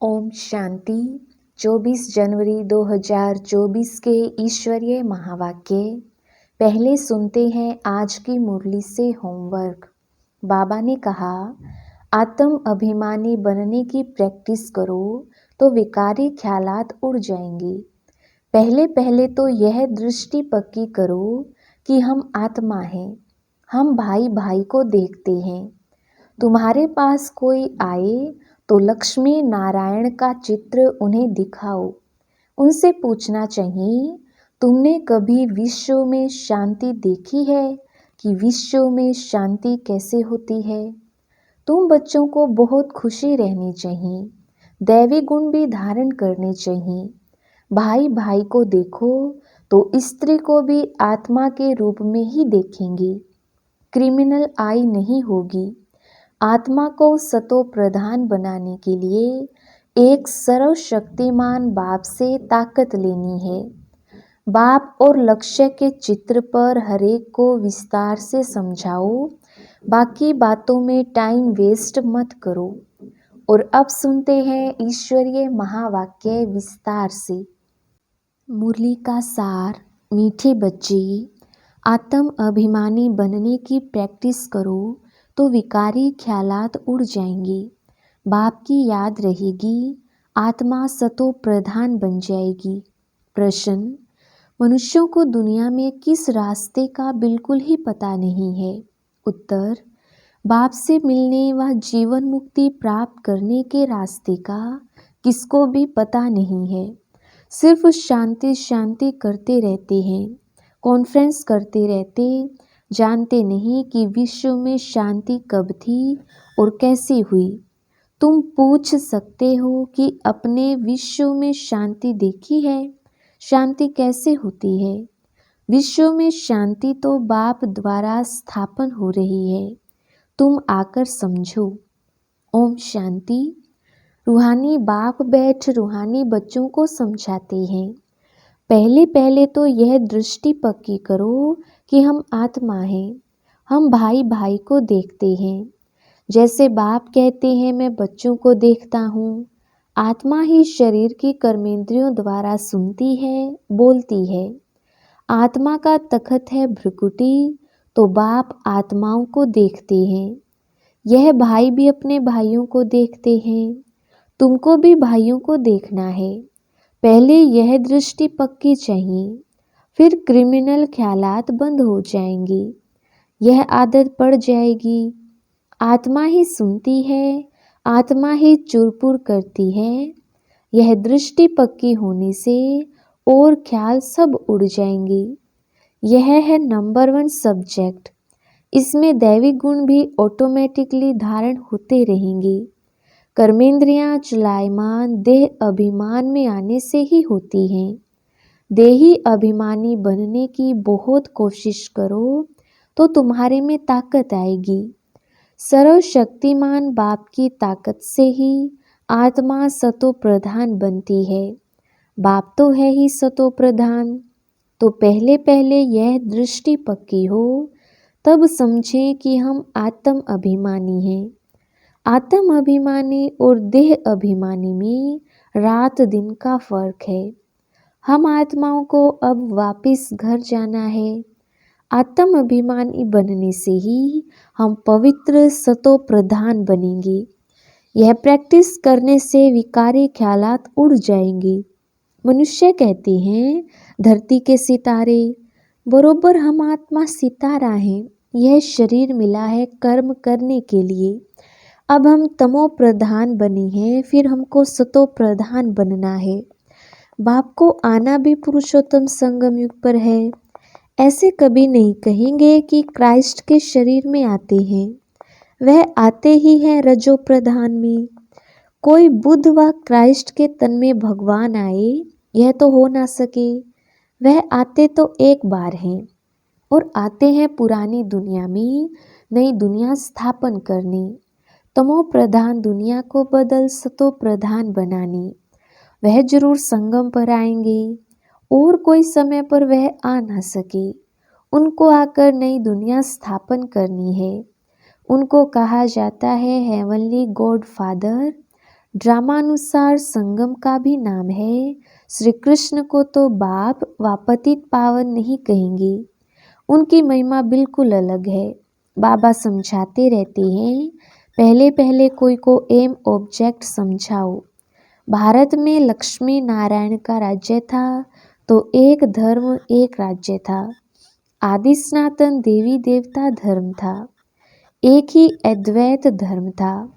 ओम शांति। 24 जनवरी 2024 के ईश्वरीय महावाक्य। पहले सुनते हैं आज की मुरली से होमवर्क। बाबा ने कहा, आत्म अभिमानी बनने की प्रैक्टिस करो तो विकारी ख्यालात उड़ जाएंगे। पहले पहले तो यह दृष्टि पक्की करो कि हम आत्मा हैं, हम भाई भाई को देखते हैं। तुम्हारे पास कोई आए तो लक्ष्मी नारायण का चित्र उन्हें दिखाओ। उनसे पूछना चाहिए, तुमने कभी विश्व में शांति देखी है कि विश्व में शांति कैसे होती है? तुम बच्चों को बहुत खुशी रहनी चाहिए, दैवी गुण भी धारण करने चाहिए। भाई भाई को देखो तो स्त्री को भी आत्मा के रूप में ही देखेंगे। क्रिमिनल आई नहीं होगी। आत्मा को सतो प्रधान बनाने के लिए एक सर्वशक्तिमान बाप से ताकत लेनी है। बाप और लक्ष्य के चित्र पर हरेक को विस्तार से समझाओ, बाकी बातों में टाइम वेस्ट मत करो। और अब सुनते हैं ईश्वरीय महावाक्य विस्तार से। मुरली का सार। मीठे बच्चे, आत्म अभिमानी बनने की प्रैक्टिस करो तो विकारी ख्यालात उड़ जाएंगे। बाप की याद रहेगी, आत्मा सतो प्रधान बन जाएगी। प्रश्न, मनुष्यों को दुनिया में किस रास्ते का बिल्कुल ही पता नहीं है? उत्तर, बाप से मिलने व जीवन मुक्ति प्राप्त करने के रास्ते का किसको भी पता नहीं है। सिर्फ शांति शांति करते रहते हैं, कॉन्फ्रेंस करते रहते, जानते नहीं कि विश्व में शांति कब थी और कैसे हुई। तुम पूछ सकते हो कि अपने विश्व में शांति देखी है? शांति कैसे होती है? विश्व में शांति तो बाप द्वारा स्थापन हो रही है, तुम आकर समझो। ओम शांति। रूहानी बाप बैठ रूहानी बच्चों को समझाते हैं। पहले पहले तो यह दृष्टि पक्की करो कि हम आत्मा हैं, हम भाई भाई को देखते हैं। जैसे बाप कहते हैं, मैं बच्चों को देखता हूँ। आत्मा ही शरीर की कर्मेंद्रियों द्वारा सुनती है, बोलती है। आत्मा का तखत है भ्रुकुटी, तो बाप आत्माओं को देखते हैं। यह भाई भी अपने भाइयों को देखते हैं। तुमको भी भाइयों को देखना है। पहले यह दृष्टि पक्की चाहिए, फिर क्रिमिनल ख्यालात बंद हो जाएंगे। यह आदत पड़ जाएगी। आत्मा ही सुनती है, आत्मा ही चुरपुर करती है। यह दृष्टि पक्की होने से और ख्याल सब उड़ जाएंगे। यह है नंबर 1 सब्जेक्ट। इसमें दैवी गुण भी ऑटोमेटिकली धारण होते रहेंगे। कर्मेंद्रियां चलायमान देह अभिमान में आने से ही होती हैं। देही अभिमानी बनने की बहुत कोशिश करो तो तुम्हारे में ताकत आएगी। सर्वशक्तिमान बाप की ताकत से ही आत्मा सतो प्रधान बनती है। बाप तो है ही सतो प्रधान। तो पहले पहले यह दृष्टि पक्की हो, तब समझें कि हम आत्म अभिमानी हैं। आत्म अभिमानी और देह अभिमानी में रात दिन का फर्क है। हम आत्माओं को अब वापिस घर जाना है। आत्म अभिमानी बनने से ही हम पवित्र सतो प्रधान बनेंगे। यह प्रैक्टिस करने से विकारी ख्यालात उड़ जाएंगे। मनुष्य कहते हैं, धरती के सितारे, बरोबर हम आत्मा सितारा हैं। यह शरीर मिला है कर्म करने के लिए। अब हम तमो प्रधान बने हैं, फिर हमको सतो प्रधान बनना है। बाप को आना भी पुरुषोत्तम संगम युग पर है। ऐसे कभी नहीं कहेंगे कि क्राइस्ट के शरीर में आते हैं। वह आते ही हैं रजो प्रधान में। कोई बुद्ध व क्राइस्ट के तन में भगवान आए, यह तो हो ना सके। वह आते तो एक बार हैं और आते हैं पुरानी दुनिया में नई दुनिया स्थापन करने, तमो प्रधान दुनिया को बदल सतो प्रधान बनाने। वह जरूर संगम पर आएंगे और कोई समय पर वह आ ना सके। उनको आकर नई दुनिया स्थापन करनी है। उनको कहा जाता है हेवनली गॉड फादर, ड्रामानुसार संगम का भी नाम है। श्री कृष्ण को तो बाप व पतित पावन नहीं कहेंगे, उनकी महिमा बिल्कुल अलग है। बाबा समझाते रहते हैं, पहले पहले कोई को एम ऑब्जेक्ट समझाओ। भारत में लक्ष्मी नारायण का राज्य था तो एक धर्म एक राज्य था। आदि सनातन देवी देवता धर्म था, एक ही अद्वैत धर्म था।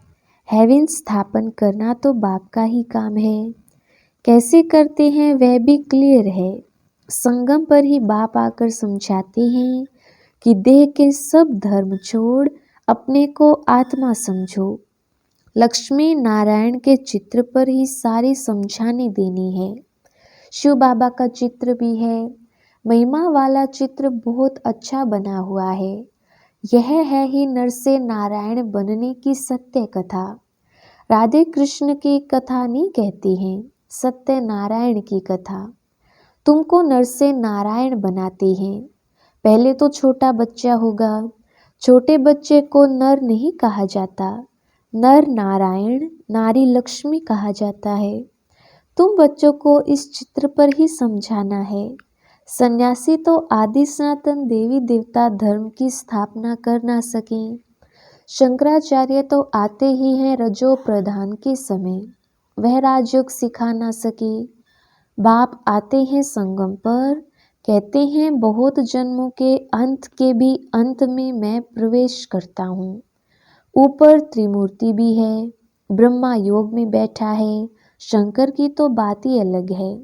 हेवन स्थापन करना तो बाप का ही काम है। कैसे करते हैं वह भी क्लियर है। संगम पर ही बाप आकर समझाते हैं कि देह के सब धर्म छोड़ अपने को आत्मा समझो। लक्ष्मी नारायण के चित्र पर ही सारी समझाने देनी है। शिव बाबा का चित्र भी है। महिमा वाला चित्र बहुत अच्छा बना हुआ है। यह है ही नर से नारायण बनने की सत्य कथा। राधे कृष्ण की कथा नहीं कहती हैं, सत्य नारायण की कथा। तुमको नर से नारायण बनाते हैं। पहले तो छोटा बच्चा होगा, छोटे बच्चे को नर नहीं कहा जाता, नर नारायण नारी लक्ष्मी कहा जाता है। तुम बच्चों को इस चित्र पर ही समझाना है। सन्यासी तो आदि सनातन देवी देवता धर्म की स्थापना कर ना सके। शंकराचार्य तो आते ही हैं रजो प्रधान के समय, वह राजयोग सिखा ना सके। बाप आते हैं संगम पर, कहते हैं बहुत जन्मों के अंत के भी अंत में मैं प्रवेश करता हूँ। ऊपर त्रिमूर्ति भी है, ब्रह्मा योग में बैठा है। शंकर की तो बात ही अलग है,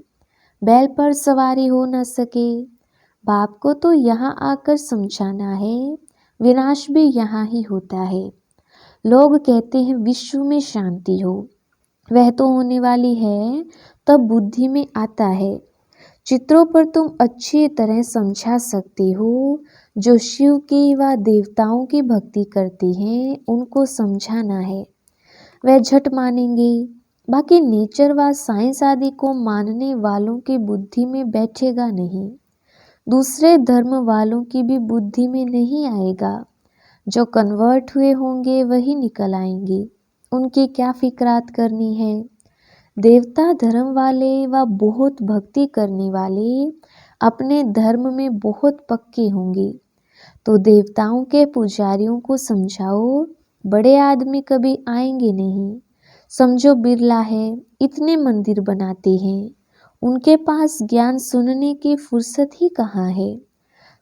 बैल पर सवारी हो न सके। बाप को तो यहाँ आकर समझाना है, विनाश भी यहाँ ही होता है। लोग कहते हैं विश्व में शांति हो, वह तो होने वाली है, तब बुद्धि में आता है। चित्रों पर तुम अच्छी तरह समझा सकते हो। जो शिव की व देवताओं की भक्ति करते हैं उनको समझाना है, वह झट मानेंगे। बाकी नेचर व साइंस आदि को मानने वालों की बुद्धि में बैठेगा नहीं, दूसरे धर्म वालों की भी बुद्धि में नहीं आएगा। जो कन्वर्ट हुए होंगे वही निकल आएंगे, उनकी क्या फिक्रात करनी है। देवता धर्म वाले व बहुत भक्ति करने वाले अपने धर्म में बहुत पक्के होंगे, तो देवताओं के पुजारियों को समझाओ, बड़े आदमी कभी आएंगे नहीं। समझो बिरला है, इतने मंदिर बनाते हैं, उनके पास ज्ञान सुनने की फुर्सत ही कहाँ है।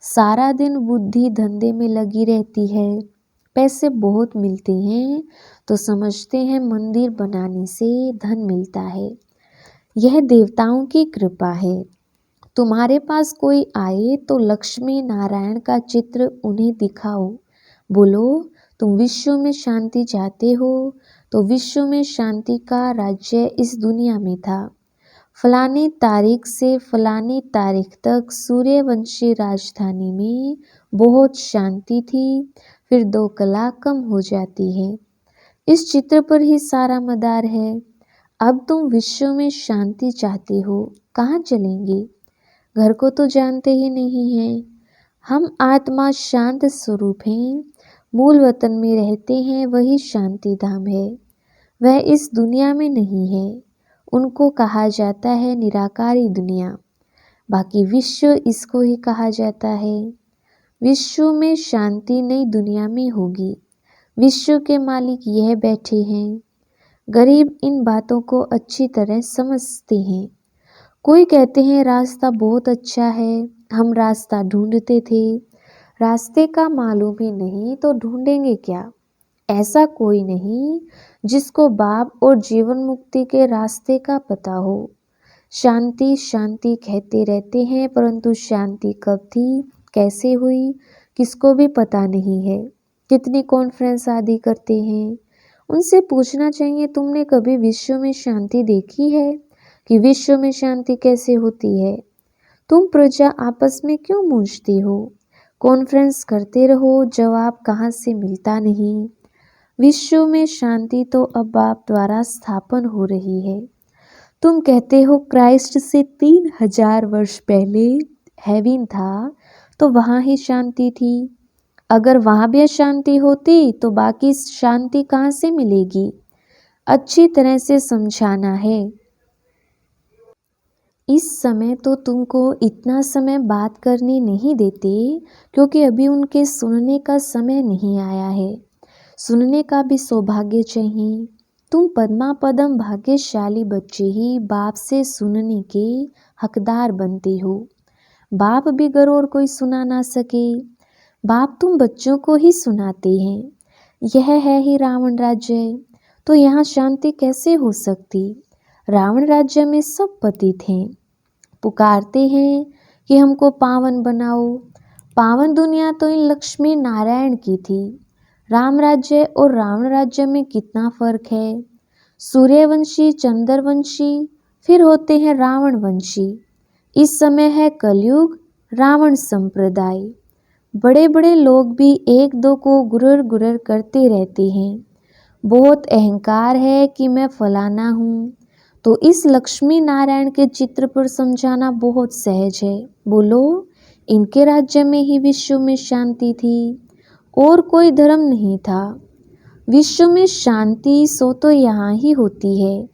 सारा दिन बुद्धि धंधे में लगी रहती है, पैसे बहुत मिलते हैं तो समझते हैं मंदिर बनाने से धन मिलता है। यह देवताओं की कृपा है। तुम्हारे पास कोई आए तो लक्ष्मी नारायण का चित्र उन्हें दिखाओ, बोलो तुम विश्व में शांति चाहते हो तो विश्व में शांति का राज्य इस दुनिया में था। फलानी तारीख से फलानी तारीख तक सूर्यवंशी राजधानी में बहुत शांति थी, फिर 2 कला कम हो जाती है। इस चित्र पर ही सारा मदार है। अब तुम विश्व में शांति चाहते हो, कहाँ चलेंगे? घर को तो जानते ही नहीं हैं। हम आत्मा शांत स्वरूप हैं, मूल वतन में रहते हैं, वही शांति धाम है। वह इस दुनिया में नहीं है, उनको कहा जाता है निराकारी दुनिया। बाकी विश्व इसको ही कहा जाता है। विश्व में शांति नई दुनिया में होगी। विश्व के मालिक यह बैठे हैं। गरीब इन बातों को अच्छी तरह समझते हैं। कोई कहते हैं रास्ता बहुत अच्छा है, हम रास्ता ढूंढते थे, रास्ते का मालूम ही नहीं तो ढूंढेंगे क्या। ऐसा कोई नहीं जिसको बाप और जीवन मुक्ति के रास्ते का पता हो। शांति शांति कहते रहते हैं, परंतु शांति कब थी, कैसे हुई, किसको भी पता नहीं है। कितनी कॉन्फ्रेंस आदि करते हैं, उनसे पूछना चाहिए तुमने कभी विश्व में शांति देखी है कि विश्व में शांति कैसे होती है। तुम प्रजा आपस में क्यों मूंझती हो? कॉन्फ्रेंस करते रहो, जवाब कहाँ से मिलता नहीं। विश्व में शांति तो अब बाप द्वारा स्थापन हो रही है। तुम कहते हो क्राइस्ट से 3000 वर्ष पहले हेवन था तो वहाँ ही शांति थी। अगर वहाँ भी अशांति होती तो बाकी शांति कहाँ से मिलेगी? अच्छी तरह से समझाना है। इस समय तो तुमको इतना समय बात करने नहीं देते, क्योंकि अभी उनके सुनने का समय नहीं आया है। सुनने का भी सौभाग्य चाहिए। तुम पद्मा पदम भाग्यशाली बच्चे ही बाप से सुनने के हकदार बनते हो। बाप भी गर और कोई सुना ना सके। बाप तुम बच्चों को ही सुनाते हैं। यह है ही रावण राज्य, तो यहाँ शांति कैसे हो सकती। रावण राज्य में सब पतित हैं, पुकारते हैं कि हमको पावन बनाओ। पावन दुनिया तो इन लक्ष्मी नारायण की थी। राम राज्य और रावण राज्य में कितना फर्क है। सूर्यवंशी, चंद्रवंशी, फिर होते हैं रावण वंशी। इस समय है कलयुग, रावण संप्रदाय। बड़े बड़े लोग भी एक दो को गुरर गुरर करते रहते हैं। बहुत अहंकार है कि मैं फलाना हूँ, तो इस लक्ष्मी नारायण के चित्र पर समझाना बहुत सहज है। बोलो, इनके राज्य में ही विश्व में शांति थी, और कोई धर्म नहीं था। विश्व में शांति सो तो यहाँ ही होती है।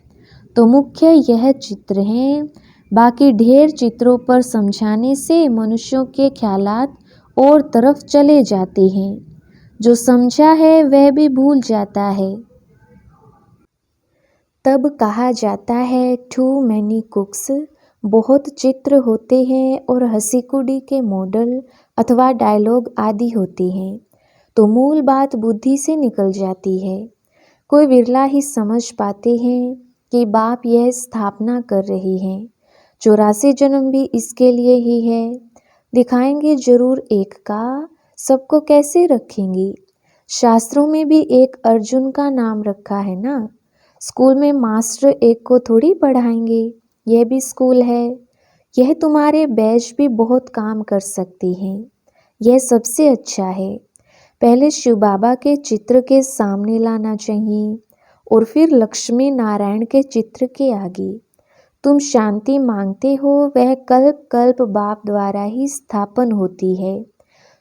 तो मुख्य यह चित्र है, बाकी ढेर चित्रों पर समझाने से मनुष्यों के ख्यालात और तरफ चले जाते हैं। जो समझा है वह भी भूल जाता है। तब कहा जाता है टू मैनी कुक्स, बहुत चित्र होते हैं और हंसी कुड़ी के मॉडल अथवा डायलॉग आदि होते हैं, तो मूल बात बुद्धि से निकल जाती है। कोई विरला ही समझ पाते हैं कि बाप यह स्थापना कर रहे हैं। 84 जन्म भी इसके लिए ही है। दिखाएंगे जरूर एक का, सबको कैसे रखेंगे। शास्त्रों में भी एक अर्जुन का नाम रखा है ना। स्कूल में मास्टर एक को थोड़ी पढ़ाएंगे, यह भी स्कूल है। यह तुम्हारे बैच भी बहुत काम कर सकते हैं। यह सबसे अच्छा है। पहले शिव बाबा के चित्र के सामने लाना चाहिए और फिर लक्ष्मी नारायण के चित्र के आगे। तुम शांति मांगते हो, वह कल्प कल्प बाप द्वारा ही स्थापन होती है।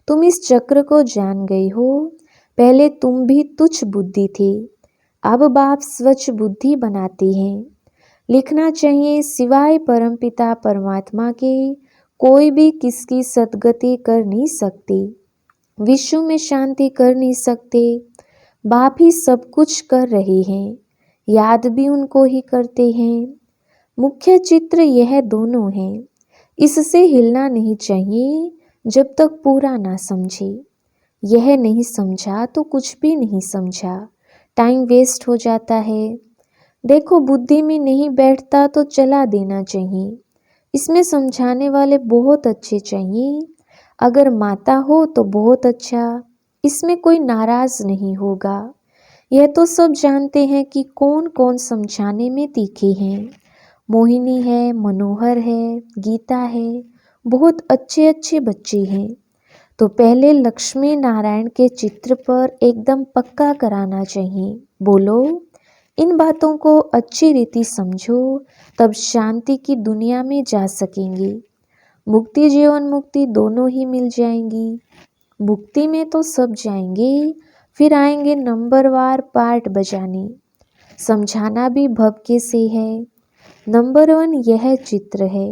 तुम इस चक्र को जान गई हो। पहले तुम भी तुच्छ बुद्धि थे, अब बाप स्वच्छ बुद्धि बनाते हैं। लिखना चाहिए, सिवाय परमपिता परमात्मा के कोई भी किसकी सद्गति कर नहीं सकती, विश्व में शांति कर नहीं सकते। बाप ही सब कुछ कर रहे हैं, याद भी उनको ही करते हैं। मुख्य चित्र यह दोनों हैं। इससे हिलना नहीं चाहिए जब तक पूरा ना समझे। यह नहीं समझा तो कुछ भी नहीं समझा, टाइम वेस्ट हो जाता है। देखो, बुद्धि में नहीं बैठता तो चला देना चाहिए। इसमें समझाने वाले बहुत अच्छे चाहिए। अगर माता हो तो बहुत अच्छा, इसमें कोई नाराज नहीं होगा। यह तो सब जानते हैं कि कौन कौन समझाने में तीखे हैं। मोहिनी है, मनोहर है, गीता है, बहुत अच्छे अच्छे बच्चे हैं। तो पहले लक्ष्मी नारायण के चित्र पर एकदम पक्का कराना चाहिए। बोलो, इन बातों को अच्छी रीति समझो, तब शांति की दुनिया में जा सकेंगे। मुक्ति जीवन मुक्ति दोनों ही मिल जाएंगी। मुक्ति में तो सब जाएंगे, फिर आएंगे नंबरवार पार्ट बजाने। समझाना भी भव्य से है। नंबर 1 यह चित्र है।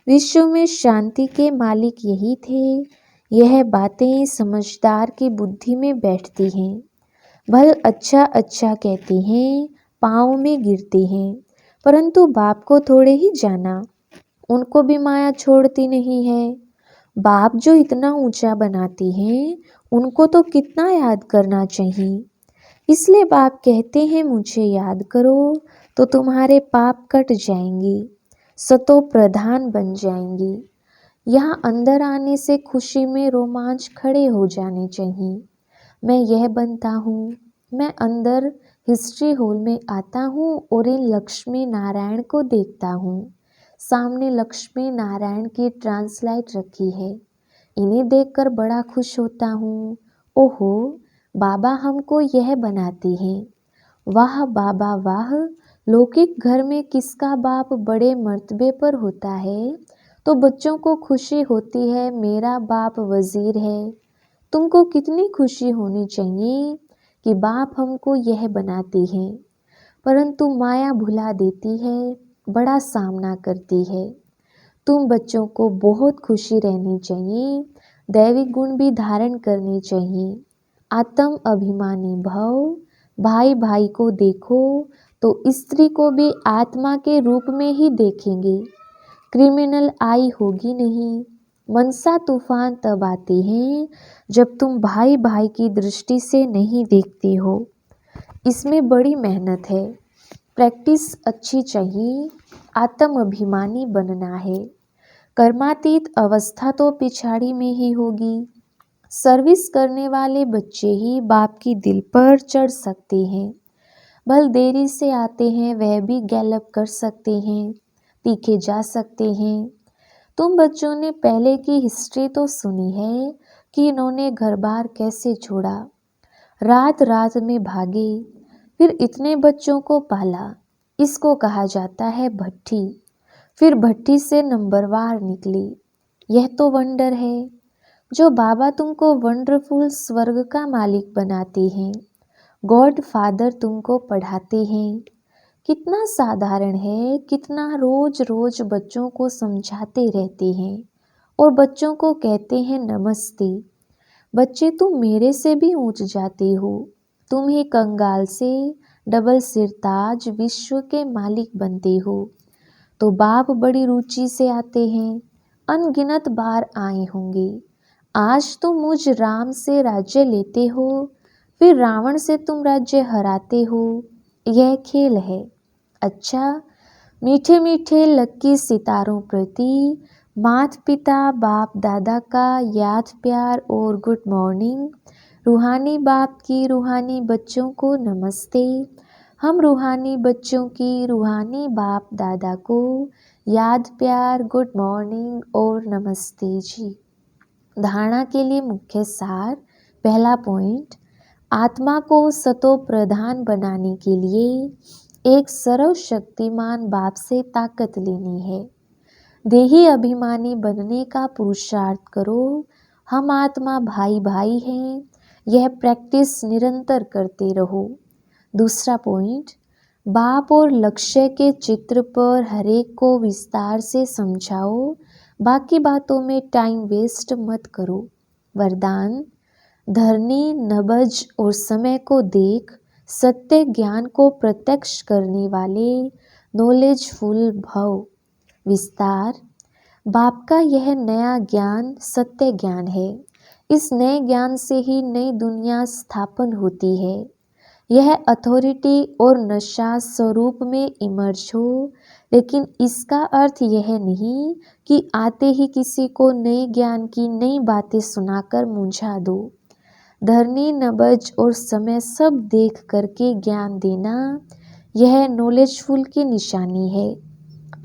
विश्व में शांति के मालिक यही थे। यह बातें समझदार की बुद्धि में बैठती हैं। भल अच्छा अच्छा कहते हैं, पाँव में गिरते हैं, परंतु बाप को थोड़े ही जाना, उनको भी माया छोड़ती नहीं है। बाप जो इतना ऊंचा बनाती हैं, उनको तो कितना याद करना चाहिए। इसलिए बाप कहते हैं, मुझे याद करो तो तुम्हारे पाप कट जाएंगे, सतो प्रधान बन जाएंगे। यहाँ अंदर आने से खुशी में रोमांच खड़े हो जाने चाहिए। मैं यह बनता हूँ। मैं अंदर हिस्ट्री हॉल में आता हूँ और इन लक्ष्मी नारायण को देखता हूँ। सामने लक्ष्मी नारायण की ट्रांसलाइट रखी है। इन्हें देखकर बड़ा खुश होता हूँ। ओहो, बाबा हमको यह बनाते हैं। वाह बाबा वाह, लौकिक घर में किसका बाप बड़े मर्तबे पर होता है तो बच्चों को खुशी होती है, मेरा बाप वजीर है। तुमको कितनी खुशी होनी चाहिए कि बाप हमको यह बनाते हैं। परंतु माया भुला देती है, बड़ा सामना करती है। तुम बच्चों को बहुत खुशी रहनी चाहिए, दैविक गुण भी धारण करने चाहिए। आत्म अभिमानी भव, भाई भाई को देखो तो स्त्री को भी आत्मा के रूप में ही देखेंगे। क्रिमिनल आई होगी नहीं। मनसा तूफान तब आते हैं जब तुम भाई भाई की दृष्टि से नहीं देखते हो। इसमें बड़ी मेहनत है, प्रैक्टिस अच्छी चाहिए। आत्म अभिमानी बनना है। कर्मातीत अवस्था तो पिछाड़ी में ही होगी। सर्विस करने वाले बच्चे ही बाप की दिल पर चढ़ सकते हैं। भल देरी से आते हैं वह भी गैलप कर सकते हैं, तीखे जा सकते हैं। तुम बच्चों ने पहले की हिस्ट्री तो सुनी है कि इन्होंने घर बार कैसे छोड़ा, रात रात में भागे, फिर इतने बच्चों को पाला। इसको कहा जाता है भट्ठी। फिर भट्टी से नंबरवार निकली। यह तो वंडर है। जो बाबा तुमको वंडरफुल स्वर्ग का मालिक बनाते हैं, गॉड फादर तुमको पढ़ाते हैं। कितना साधारण है, कितना रोज रोज बच्चों को समझाते रहते हैं और बच्चों को कहते हैं नमस्ते। बच्चे तुम मेरे से भी ऊंच जाते हो। तुम ही कंगाल से डबल सिरताज विश्व के मालिक बनते हो। तो बाप बड़ी रुचि से आते हैं, अनगिनत बार आए होंगे। आज तुम मुझ राम से राज्य लेते हो, फिर रावण से तुम राज्य हराते हो। यह खेल है। अच्छा, मीठे मीठे लक्की सितारों प्रति माता पिता बाप दादा का याद प्यार और गुड मॉर्निंग। रूहानी बाप की रूहानी बच्चों को नमस्ते। हम रूहानी बच्चों की रूहानी बाप दादा को याद प्यार, गुड मॉर्निंग और नमस्ते जी। धारणा के लिए मुख्य सार। पहला पॉइंट, आत्मा को सतो प्रधान बनाने के लिए एक सर्वशक्तिमान बाप से ताकत लेनी है। देही अभिमानी बनने का पुरुषार्थ करो। हम आत्मा भाई भाई हैं, यह प्रैक्टिस निरंतर करते रहो। दूसरा पॉइंट, बाप और लक्ष्य के चित्र पर हरेक को विस्तार से समझाओ। बाकी बातों में टाइम वेस्ट मत करो। वरदान, धरनी नबज और समय को देख सत्य ज्ञान को प्रत्यक्ष करने वाले नॉलेजफुल भव। विस्तार, बाप का यह नया ज्ञान सत्य ज्ञान है। इस नए ज्ञान से ही नई दुनिया स्थापन होती है। यह अथॉरिटी और नशा स्वरूप में इमर्ज हो, लेकिन इसका अर्थ यह नहीं कि आते ही किसी को नए ज्ञान की नई बातें सुनाकर मुंझा दो। धरनी नबज और समय सब देख करके ज्ञान देना, यह नॉलेजफुल की निशानी है।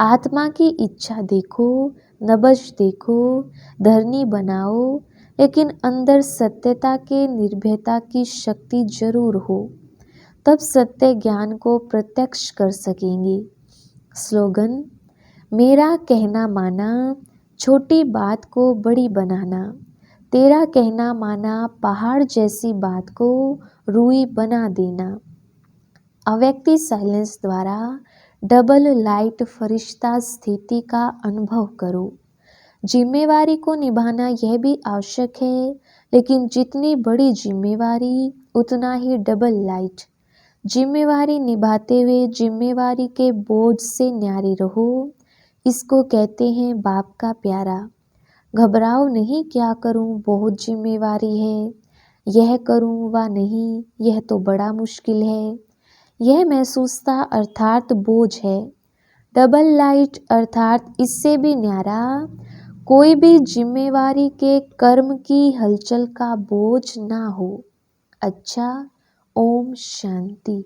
आत्मा की इच्छा देखो, नबज देखो, धरनी बनाओ, लेकिन अंदर सत्यता के निर्भयता की शक्ति जरूर हो। तब सत्य ज्ञान को प्रत्यक्ष कर सकेंगे। स्लोगन, मेरा कहना माना, छोटी बात को बड़ी बनाना। तेरा कहना माना, पहाड़ जैसी बात को रूई बना देना। अव्यक्ति साइलेंस द्वारा डबल लाइट फरिश्ता स्थिति का अनुभव करो। जिम्मेवारी को निभाना यह भी आवश्यक है, लेकिन जितनी बड़ी जिम्मेवारी उतना ही डबल लाइट। जिम्मेवारी निभाते हुए जिम्मेवारी के बोझ से न्यारे रहो। इसको कहते हैं बाप का प्यारा। घबराओ नहीं, क्या करूं, बहुत जिम्मेवारी है, यह करूं व नहीं, यह तो बड़ा मुश्किल है। यह महसूसता अर्थात बोझ है। डबल लाइट अर्थात इससे भी न्यारा, कोई भी जिम्मेवारी के कर्म की हलचल का बोझ ना हो। अच्छा, ओम शांति।